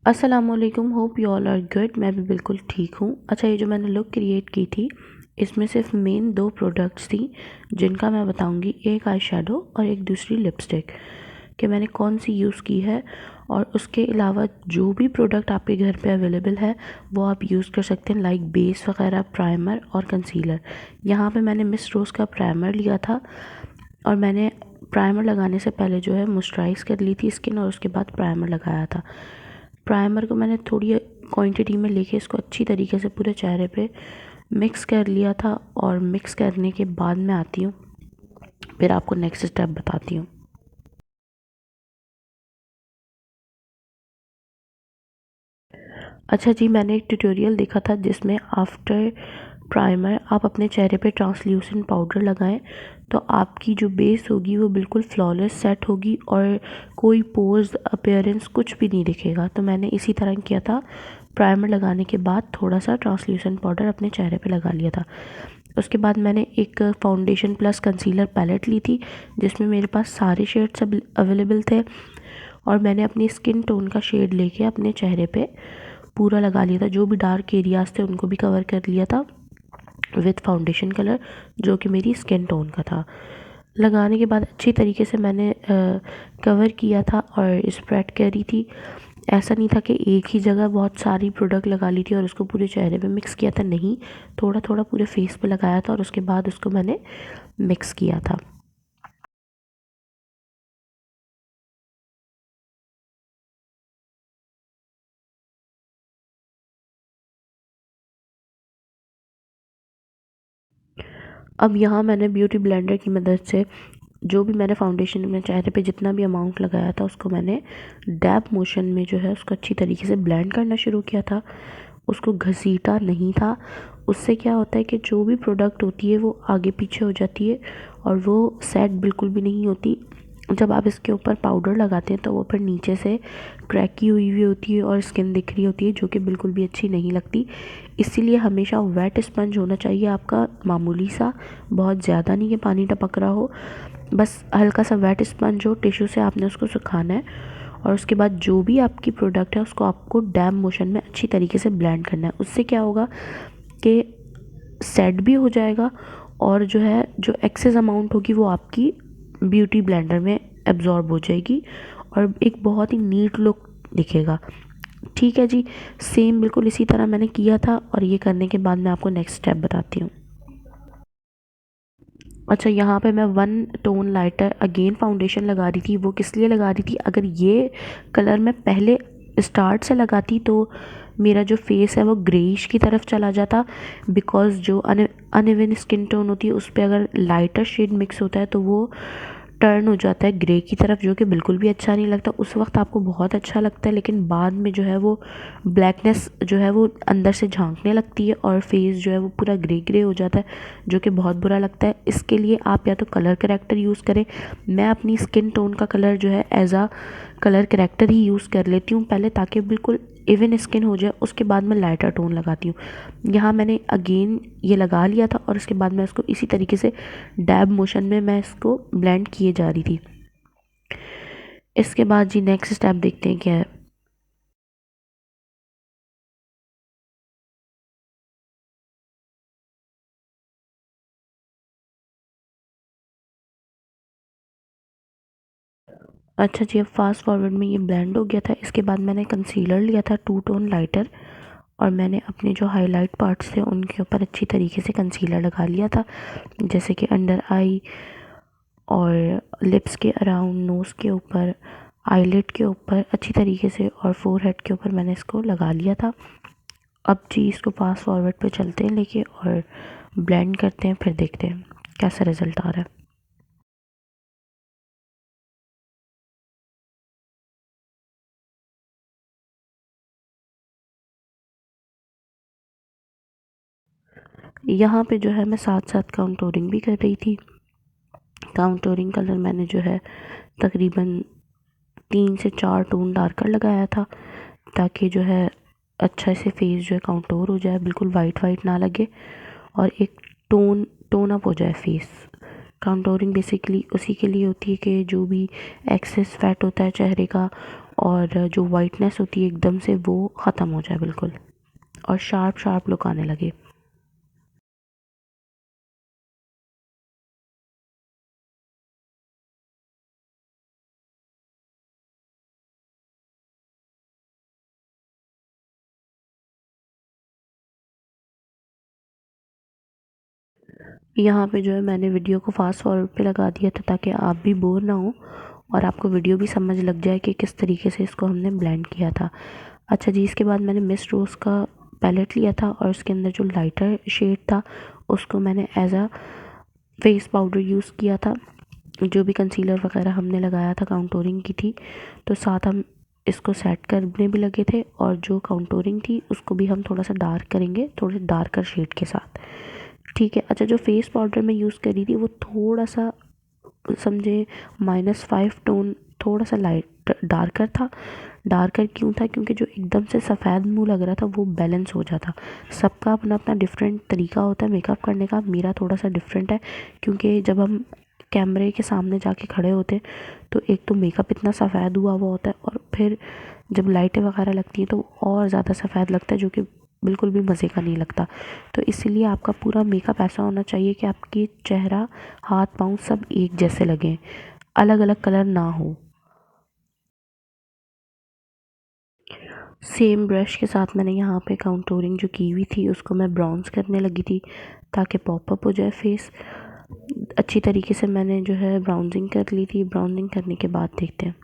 अस्सलामुअलैकुम, hope you all are good. मैं भी बिल्कुल ठीक हूँ। अच्छा, ये जो मैंने लुक क्रिएट की थी इसमें सिर्फ मेन दो प्रोडक्ट्स थी जिनका मैं बताऊँगी, एक आई शेडो और एक दूसरी लिपस्टिक, कि मैंने कौन सी यूज़ की है। और उसके अलावा जो भी प्रोडक्ट आपके घर पे अवेलेबल है वो आप यूज़ कर सकते हैं, लाइक बेस वगैरह, प्राइमर और कंसीलर। यहाँ पे मैंने मिस रोज़ का प्राइमर लिया था और मैंने प्राइमर लगाने से पहले जो है मॉइस्चराइज़ कर ली थी स्किन और उसके बाद प्राइमर लगाया था। प्राइमर को मैंने थोड़ी क्वांटिटी में लेके इसको अच्छी तरीके से पूरे चेहरे पे मिक्स कर लिया था और मिक्स करने के बाद मैं आती हूँ, फिर आपको नेक्स्ट स्टेप बताती हूँ। अच्छा जी, मैंने एक ट्यूटोरियल देखा था जिसमें आफ्टर प्राइमर आप अपने चेहरे पे ट्रांसल्यूसेंट पाउडर लगाएं तो आपकी जो बेस होगी वो बिल्कुल फ्लॉलेस सेट होगी और कोई पोर्स अपीयरेंस कुछ भी नहीं दिखेगा। तो मैंने इसी तरह किया था, प्राइमर लगाने के बाद थोड़ा सा ट्रांसल्यूसेंट पाउडर अपने चेहरे पे लगा लिया था। उसके बाद मैंने एक फाउंडेशन प्लस कंसीलर पैलेट ली थी जिसमें मेरे पास सारे शेड्स अवेलेबल थे और मैंने अपनी स्किन टोन का शेड लेके अपने चेहरे पे पूरा लगा लिया था। जो भी डार्क एरियाज़ थे उनको भी कवर कर लिया था विथ फाउंडेशन कलर जो कि मेरी स्किन टोन का था। लगाने के बाद अच्छी तरीके से मैंने कवर किया था और स्प्रेड करी थी। ऐसा नहीं था कि एक ही जगह बहुत सारी प्रोडक्ट लगा ली थी और उसको पूरे चेहरे पे मिक्स किया था, नहीं, थोड़ा थोड़ा पूरे फेस पे लगाया था और उसके बाद उसको मैंने मिक्स किया था। अब यहाँ मैंने ब्यूटी ब्लेंडर की मदद से जो भी मैंने फाउंडेशन अपने चेहरे पे जितना भी अमाउंट लगाया था उसको मैंने डैब मोशन में जो है उसको अच्छी तरीके से ब्लेंड करना शुरू किया था। उसको घसीटा नहीं था। उससे क्या होता है कि जो भी प्रोडक्ट होती है वो आगे पीछे हो जाती है और वो सेट बिल्कुल भी नहीं होती। जब आप इसके ऊपर पाउडर लगाते हैं तो वो फिर नीचे से क्रैकी हुई हुई होती है और स्किन दिख रही होती है जो कि बिल्कुल भी अच्छी नहीं लगती। इसीलिए हमेशा वेट स्पंज होना चाहिए आपका, मामूली सा, बहुत ज़्यादा नहीं कि पानी टपक रहा हो, बस हल्का सा वेट स्पंज हो, टिश्यू से आपने उसको सुखाना है। और उसके बाद जो भी आपकी प्रोडक्ट है उसको आपको डैम मोशन में अच्छी तरीके से ब्लेंड करना है। उससे क्या होगा कि सेट भी हो जाएगा और जो है जो एक्सेस अमाउंट होगी वो आपकी ब्यूटी ब्लेंडर में एब्जॉर्ब हो जाएगी और एक बहुत ही नीट लुक दिखेगा। ठीक है जी, सेम बिल्कुल इसी तरह मैंने किया था और ये करने के बाद मैं आपको नेक्स्ट स्टेप बताती हूँ। अच्छा, यहाँ पे मैं one tone lighter again foundation लगा रही थी। वो किस लिए लगा रही थी, अगर ये कलर मैं पहले स्टार्ट से लगाती तो मेरा जो फेस है वो ग्रेइश की तरफ चला जाता, बिकॉज़ जो अनइवन स्किन टोन होती है उस पर अगर लाइटर शेड मिक्स होता है तो वो टर्न हो जाता है ग्रे की तरफ, जो कि बिल्कुल भी अच्छा नहीं लगता। उस वक्त आपको बहुत अच्छा लगता है लेकिन बाद में जो है वो ब्लैकनेस जो है वो अंदर से झांकने लगती है और फेस जो है वो पूरा ग्रे ग्रे हो जाता है, जो कि बहुत बुरा लगता है। इसके लिए आप या तो कलर करेक्टर यूज़ करें। मैं अपनी स्किन टोन का कलर जो है एज आ कलर करेक्टर ही यूज़ कर लेती हूँ पहले, ताकि बिल्कुल इवन स्किन हो जाए। उसके बाद मैं लाइटर टोन लगाती हूँ। यहाँ मैंने अगेन ये लगा लिया था और उसके बाद मैं इसको इसी तरीके से डैब मोशन में मैं इसको ब्लेंड किए जा रही थी। इसके बाद जी नेक्स्ट स्टेप देखते हैं क्या है। अच्छा जी, अब फास्ट फॉरवर्ड में ये ब्लेंड हो गया था। इसके बाद मैंने कंसीलर लिया था, टू टोन लाइटर, और मैंने अपने जो हाईलाइट पार्ट्स थे उनके ऊपर अच्छी तरीके से कंसीलर लगा लिया था, जैसे कि अंडर आई और लिप्स के अराउंड, नोज़ के ऊपर, आईलिड के ऊपर अच्छी तरीके से और फोरहेड के ऊपर मैंने इसको लगा लिया था। अब जी इसको फास्ट फॉरवर्ड पे चलते हैं लेके और ब्लेंड करते हैं, फिर देखते हैं कैसा रिज़ल्ट आ रहा है। यहाँ पे जो है मैं साथ साथ काउंटोरिंग भी कर रही थी। काउंटोरिंग कलर मैंने जो है तकरीबन 3 से 4 टोन डार्कर लगाया था, ताकि जो है अच्छा से फेस जो है काउंटोर हो जाए, बिल्कुल वाइट वाइट ना लगे और एक टोन अप हो जाए फेस। काउंटोरिंग बेसिकली उसी के लिए होती है कि जो भी एक्सेस फैट होता है चेहरे का और जो वाइटनेस होती है एकदम से वो ख़त्म हो जाए बिल्कुल, और शार्प शार्प लुक आने लगे। यहाँ पे जो है मैंने वीडियो को फास्ट फॉरवर्ड पे लगा दिया था ताकि आप भी बोर ना हो और आपको वीडियो भी समझ लग जाए कि किस तरीके से इसको हमने ब्लेंड किया था। अच्छा जी, इसके बाद मैंने मिस्ट रोज़ का पैलेट लिया था और उसके अंदर जो लाइटर शेड था उसको मैंने as a face powder use किया था। जो भी कंसीलर वगैरह हमने लगाया था काउंटोरिंग की थी, तो साथ हम इसको सेट करने भी लगे थे, और जो काउंटोरिंग थी उसको भी हम थोड़ा सा डार्क करेंगे, थोड़े डार्कर शेड के साथ। ठीक है। अच्छा, जो फेस पाउडर मैं यूज़ करी थी वो थोड़ा सा समझे -5 टोन, थोड़ा सा लाइट डार्कर था। डार्कर क्यों था? क्योंकि जो एकदम से सफ़ेद मुंह लग रहा था वो बैलेंस हो जाता। सबका अपना अपना डिफरेंट तरीका होता है मेकअप करने का, मेरा थोड़ा सा डिफरेंट है क्योंकि जब हम कैमरे के सामने जाके खड़े होते हैं तो एक तो मेकअप इतना सफ़ेद हुआ हुआ होता है, और फिर जब लाइटें वगैरह लगती हैं तो और ज़्यादा सफ़ेद लगता है, जो कि बिल्कुल भी मज़े का नहीं लगता। तो इसीलिए आपका पूरा मेकअप ऐसा होना चाहिए कि आपकी चेहरा, हाथ पाँव सब एक जैसे लगें, अलग अलग कलर ना हो। सेम ब्रश के साथ मैंने यहाँ पे काउंटोरिंग जो की हुई थी उसको मैं ब्राउन्स करने लगी थी ताकि पॉपअप हो जाए फेस। अच्छी तरीके से मैंने जो है ब्राउजिंग कर ली थी। ब्राउजिंग करने के बाद देखते हैं।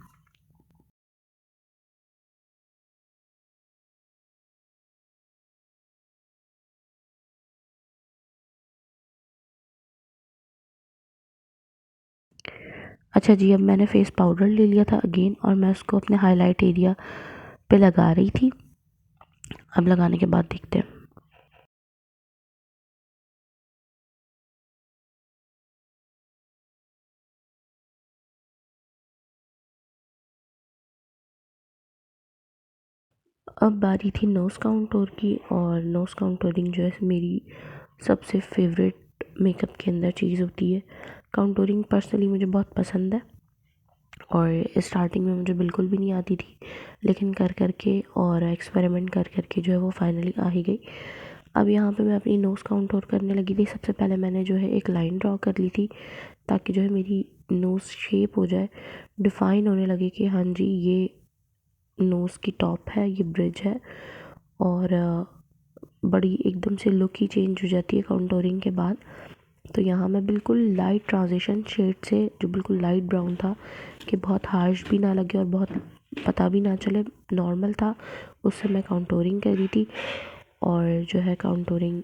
अच्छा जी, अब मैंने फेस पाउडर ले लिया था अगेन, और मैं उसको अपने हाईलाइट एरिया पे लगा रही थी। अब लगाने के बाद देखते हैं। अब बारी थी नोज़ काउंटूर की, और नोज़ काउंटूरिंग जो है मेरी सबसे फेवरेट मेकअप के अंदर चीज़ होती है। काउंटूरिंग पर्सनली मुझे बहुत पसंद है, और स्टार्टिंग में मुझे बिल्कुल भी नहीं आती थी, लेकिन कर कर के और एक्सपेरिमेंट कर कर के जो है वो फाइनली आ ही गई। अब यहाँ पे मैं अपनी नोज़ काउंटूर करने लगी थी। सबसे पहले मैंने जो है एक लाइन ड्रॉ कर ली थी ताकि जो है मेरी नोज़ शेप हो जाए, डिफ़ाइन होने लगे कि हाँ जी, ये नोज़ की टॉप है, ये ब्रिज है। और बड़ी एकदम से लुक ही चेंज हो जाती है काउंटूरिंग के बाद। तो यहाँ मैं बिल्कुल लाइट ट्रांजिशन शेड से, जो बिल्कुल लाइट ब्राउन था कि बहुत हार्श भी ना लगे और बहुत पता भी ना चले, नॉर्मल था, उससे मैं काउंटूरिंग कर रही थी। और जो है काउंटूरिंग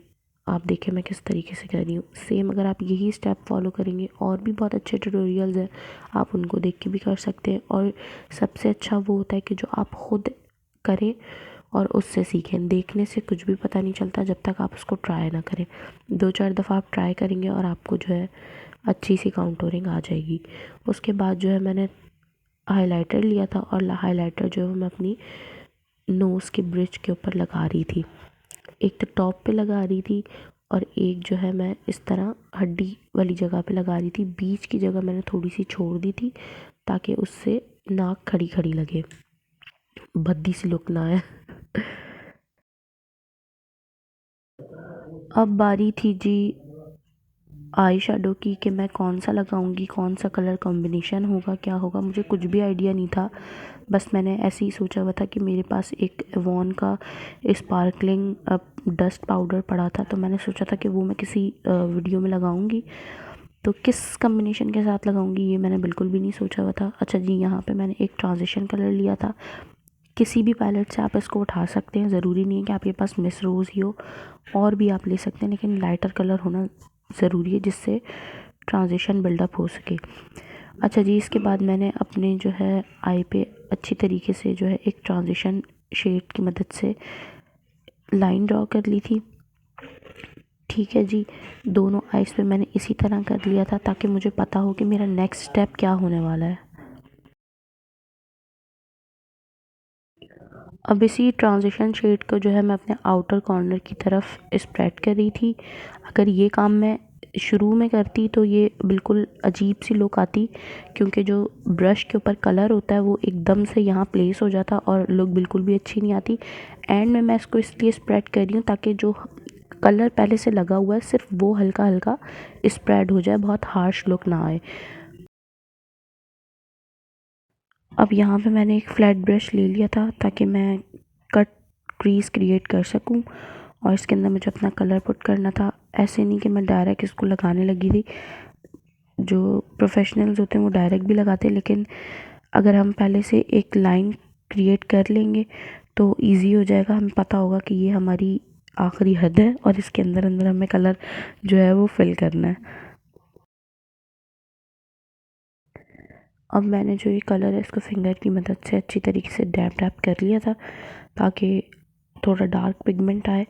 आप देखें मैं किस तरीके से कर रही हूँ। सेम अगर आप यही स्टेप फॉलो करेंगे, और भी बहुत अच्छे ट्यूटोरियल्स हैं, आप उनको देख के भी कर सकते हैं। और सबसे अच्छा वो होता है कि जो आप खुद करें और उससे सीखें। देखने से कुछ भी पता नहीं चलता जब तक आप उसको ट्राई ना करें। 2-4 दफ़ा आप ट्राई करेंगे और आपको जो है अच्छी सी काउंटूरिंग आ जाएगी। उसके बाद जो है मैंने हाइलाइटर लिया था, और हाइलाइटर जो है मैं अपनी नोज़ के ब्रिज के ऊपर लगा रही थी। एक तो टॉप पे लगा रही थी, और एक जो है मैं इस तरह हड्डी वाली जगह पे लगा रही थी। बीच की जगह मैंने थोड़ी सी छोड़ दी थी ताकि उससे नाक खड़ी खड़ी लगे, भद्दी सी लुक ना आए। अब बारी थी जी आई शेडो की, कि मैं कौन सा लगाऊंगी, कौन सा कलर कॉम्बिनेशन होगा, क्या होगा, मुझे कुछ भी आइडिया नहीं था। बस मैंने ऐसे ही सोचा हुआ था कि मेरे पास एक एवॉन का स्पार्कलिंग डस्ट पाउडर पड़ा था, तो मैंने सोचा था कि वो मैं किसी वीडियो में लगाऊंगी। तो किस कॉम्बिनेशन के साथ लगाऊंगी ये मैंने बिल्कुल भी नहीं सोचा हुआ था। अच्छा जी, यहाँ पे मैंने एक ट्रांजिशन कलर लिया था। किसी भी पैलेट से आप इसको उठा सकते हैं, ज़रूरी नहीं है कि आपके पास मिस रोज़ ही हो, और भी आप ले सकते हैं, लेकिन लाइटर कलर होना ज़रूरी है जिससे ट्रांजिशन बिल्डअप हो सके। अच्छा जी, इसके बाद मैंने अपने जो है आई पे अच्छी तरीके से जो है एक ट्रांजिशन शेड की मदद से लाइन ड्रॉ कर ली थी। ठीक है जी, दोनों आइज़ पे मैंने इसी तरह कर लिया था ताकि मुझे पता हो कि मेरा नेक्स्ट स्टेप क्या होने वाला है। अब इसी ट्रांजिशन शेड को जो है मैं अपने आउटर कॉर्नर की तरफ स्प्रेड कर रही थी। अगर ये काम मैं शुरू में करती तो ये बिल्कुल अजीब सी लुक आती, क्योंकि जो ब्रश के ऊपर कलर होता है वो एकदम से यहाँ प्लेस हो जाता और लुक बिल्कुल भी अच्छी नहीं आती। एंड में मैं इसको इसलिए स्प्रेड कर रही हूँ ताकि जो कलर पहले से लगा हुआ है सिर्फ वो हल्का हल्का स्प्रेड हो जाए, बहुत हार्श लुक ना आए। अब यहाँ पे मैंने एक फ्लैट ब्रश ले लिया था ताकि मैं कट क्रीज क्रिएट कर सकूँ, और इसके अंदर मुझे अपना कलर पुट करना था। ऐसे नहीं कि मैं डायरेक्ट इसको लगाने लगी थी, जो प्रोफेशनल्स होते हैं वो डायरेक्ट भी लगाते हैं, लेकिन अगर हम पहले से एक लाइन क्रिएट कर लेंगे तो इजी हो जाएगा, हमें पता होगा कि ये हमारी आखिरी हद है और इसके अंदर अंदर हमें कलर जो है वो फिल करना है। अब मैंने जो ये कलर है इसको फिंगर की मदद से अच्छी तरीके से डैब डैब कर लिया था ताकि थोड़ा डार्क पिगमेंट आए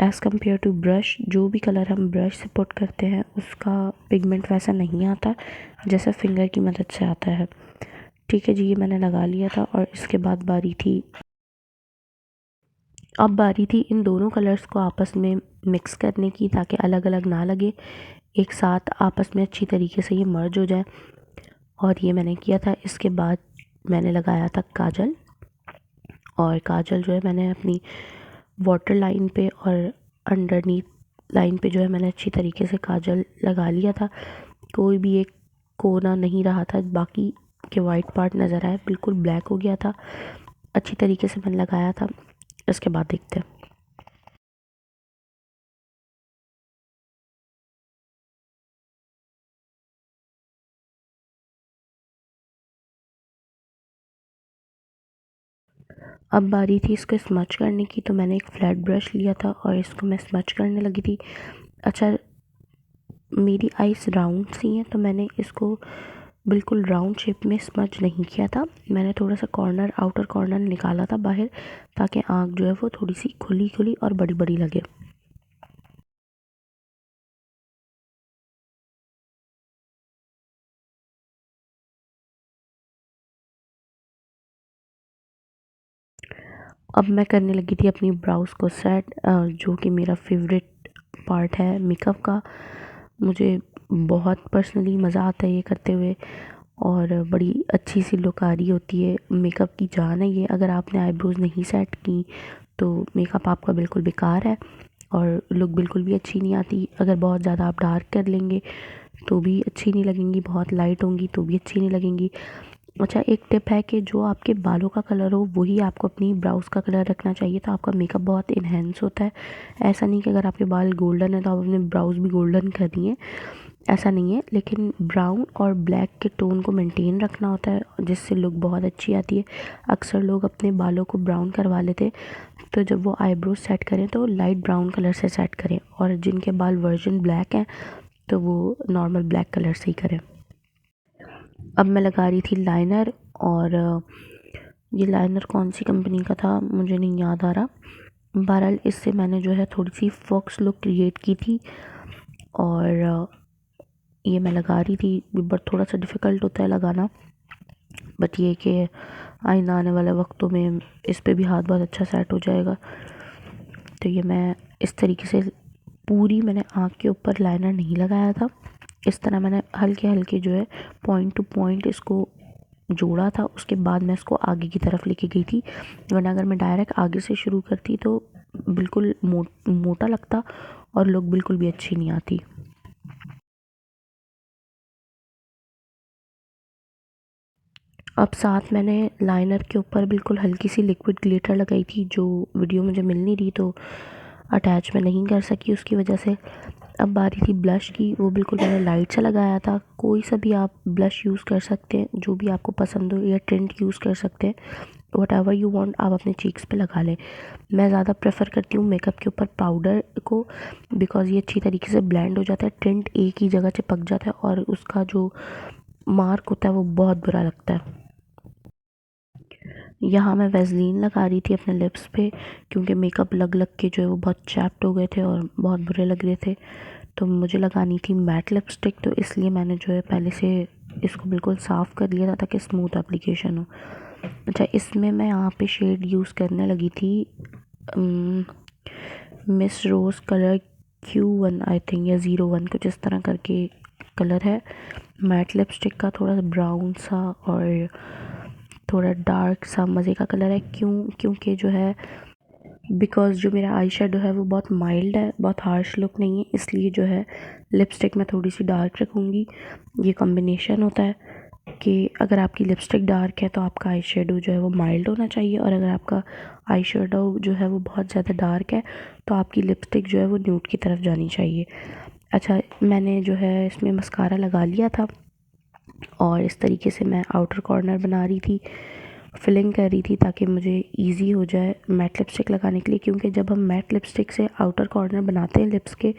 एज़ कम्पेयर टू ब्रश। जो भी कलर हम ब्रश से पुट करते हैं उसका पिगमेंट वैसा नहीं आता जैसा फिंगर की मदद से आता है। ठीक है जी, ये मैंने लगा लिया था और इसके बाद बारी थी इन दोनों कलर्स को आपस में मिक्स करने की, ताकि अलग अलग ना लगे, एक साथ आपस में अच्छी तरीके से ये मर्ज हो जाए। और ये मैंने किया था। इसके बाद मैंने लगाया था काजल, और काजल जो है मैंने अपनी वाटर लाइन पे और अंडरनीथ लाइन पे जो है मैंने अच्छी तरीके से काजल लगा लिया था। कोई भी एक कोना नहीं रहा था, बाकी के वाइट पार्ट नज़र आए, बिल्कुल ब्लैक हो गया था। अच्छी तरीके से मैंने लगाया था। इसके बाद देखते हैं। अब बारी थी इसको स्मच करने की, तो मैंने एक फ्लैट ब्रश लिया था और इसको मैं स्मच करने लगी थी। अच्छा, मेरी आइज़ राउंड सी हैं तो मैंने इसको बिल्कुल राउंड शेप में स्मच नहीं किया था, मैंने थोड़ा सा कॉर्नर आउटर कॉर्नर निकाला था बाहर, ताकि आँख जो है वो थोड़ी सी खुली खुली और बड़ी बड़ी लगे। अब मैं करने लगी थी अपनी ब्राउज़ को सेट, जो कि मेरा फेवरेट पार्ट है मेकअप का। मुझे बहुत पर्सनली मज़ा आता है ये करते हुए, और बड़ी अच्छी सी लुक आ रही होती है। मेकअप की जान है ये, अगर आपने आईब्रोज़ नहीं सेट की तो मेकअप आपका बिल्कुल बेकार है और लुक बिल्कुल भी अच्छी नहीं आती। अगर बहुत ज़्यादा आप डार्क कर लेंगे तो भी अच्छी नहीं लगेंगी, बहुत लाइट होंगी तो भी अच्छी नहीं लगेंगी। अच्छा, एक टिप है कि जो आपके बालों का कलर हो वही आपको अपनी ब्राउज़ का कलर रखना चाहिए, तो आपका मेकअप बहुत इन्हेंस होता है। ऐसा नहीं कि अगर आपके बाल गोल्डन है तो आप अपने ब्राउज़ भी गोल्डन कर दिए, ऐसा नहीं है। लेकिन ब्राउन और ब्लैक के टोन को मेंटेन रखना होता है, जिससे लुक बहुत अच्छी आती है। अक्सर लोग अपने बालों को ब्राउन करवा लेते हैं, तो जब वो आईब्रोज सेट करें तो लाइट ब्राउन कलर से सेट करें, और जिनके बाल वर्जन ब्लैक हैं तो वो नॉर्मल ब्लैक कलर से ही करें। अब मैं लगा रही थी लाइनर, और ये लाइनर कौन सी कंपनी का था मुझे नहीं याद आ रहा। बहरहाल इससे मैंने जो है थोड़ी सी फॉक्स लुक क्रिएट की थी, और ये मैं लगा रही थी। बट थोड़ा सा डिफ़िकल्ट होता है लगाना, बट ये कि आइंदा आने वाले वक्तों में इस पे भी हाथ बहुत अच्छा सेट हो जाएगा। तो ये मैं इस तरीके से पूरी मैंने आँख के ऊपर लाइनर नहीं लगाया था, इस तरह मैंने हल्के हल्के जो है पॉइंट टू पॉइंट इसको जोड़ा था। उसके बाद मैं इसको आगे की तरफ लेके गई थी, वरना अगर मैं डायरेक्ट आगे से शुरू करती तो बिल्कुल मोटा लगता और लुक बिल्कुल भी अच्छी नहीं आती। अब साथ मैंने लाइनर के ऊपर बिल्कुल हल्की सी लिक्विड ग्लिटर लगाई थी, जो वीडियो मुझे मिल नहीं रही तो अटैच मैं नहीं कर सकी उसकी वजह से। अब बारी थी ब्लश की, वो बिल्कुल मैंने लाइट सा लगाया था। कोई सा भी आप ब्लश यूज़ कर सकते हैं, जो भी आपको पसंद हो, या टिंट यूज़ कर सकते हैं, वट एवर यू वांट आप अपने चीक्स पे लगा लें। मैं ज़्यादा प्रेफर करती हूँ मेकअप के ऊपर पाउडर को, बिकॉज़ ये अच्छी तरीके से ब्लेंड हो जाता है, टिंट एक ही जगह चिपक जाता है और उसका जो मार्क होता है वो बहुत बुरा लगता है। यहाँ मैं वैसलीन लगा रही थी अपने लिप्स पे, क्योंकि मेकअप लग लग के जो है वो बहुत चैप्ट हो गए थे और बहुत बुरे लग रहे थे। तो मुझे लगानी थी मैट लिपस्टिक, तो इसलिए मैंने जो है पहले से इसको बिल्कुल साफ़ कर लिया था ताकि स्मूथ एप्लीकेशन हो। अच्छा, इसमें मैं यहाँ पे शेड यूज़ करने लगी थी miss rose colour Q1 I think या 01 कुछ इस तरह करके कलर है। मैट लिपस्टिक का थोड़ा सा ब्राउन सा और थोड़ा डार्क सा मज़े का कलर है। क्योंकि जो है बिकॉज़ जो मेरा आई शेडो है वो बहुत माइल्ड है, बहुत हार्श लुक नहीं है, इसलिए जो है लिपस्टिक मैं थोड़ी सी डार्क रखूँगी। ये कॉम्बिनेशन होता है कि अगर आपकी लिपस्टिक डार्क है तो आपका आई शेडो जो है वो माइल्ड होना चाहिए, और अगर आपका आई शेडो जो है वो बहुत ज़्यादा डार्क है तो आपकी लिपस्टिक जो है वो न्यूड की तरफ जानी चाहिए। अच्छा, मैंने जो है इसमें मस्कारा लगा लिया था और इस तरीके से मैं आउटर कॉर्नर बना रही थी, फिलिंग कर रही थी ताकि मुझे इजी हो जाए मैट लिपस्टिक लगाने के लिए। क्योंकि जब हम मैट लिपस्टिक से आउटर कॉर्नर बनाते हैं लिप्स के,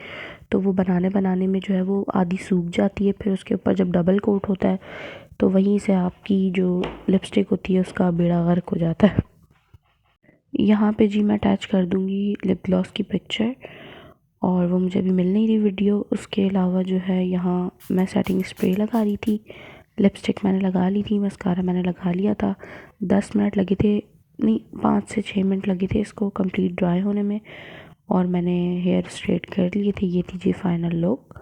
तो वो बनाने बनाने में जो है वो आधी सूख जाती है, फिर उसके ऊपर जब डबल कोट होता है तो वहीं से आपकी जो लिपस्टिक होती है उसका बेड़ा गर्क हो जाता है। यहाँ पे जी मैं अटैच कर दूँगी लिप ग्लॉस की पिक्चर, और वो मुझे अभी मिल नहीं रही वीडियो। उसके अलावा जो है यहाँ मैं सेटिंग स्प्रे लगा रही थी, लिपस्टिक मैंने लगा ली थी, मस्कारा मैंने लगा लिया था। 10 मिनट लगे थे, नहीं 5 से 6 मिनट लगे थे इसको कंप्लीट ड्राई होने में, और मैंने हेयर स्ट्रेट कर लिए थे। ये थी जी फाइनल लुक।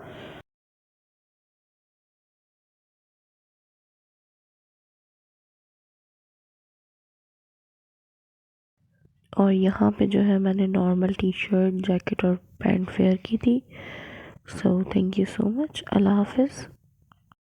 और यहाँ पे जो है मैंने नॉर्मल टी शर्ट, जैकेट और पैंट वेयर की थी। So thank you so much. अल्लाह हाफिज़।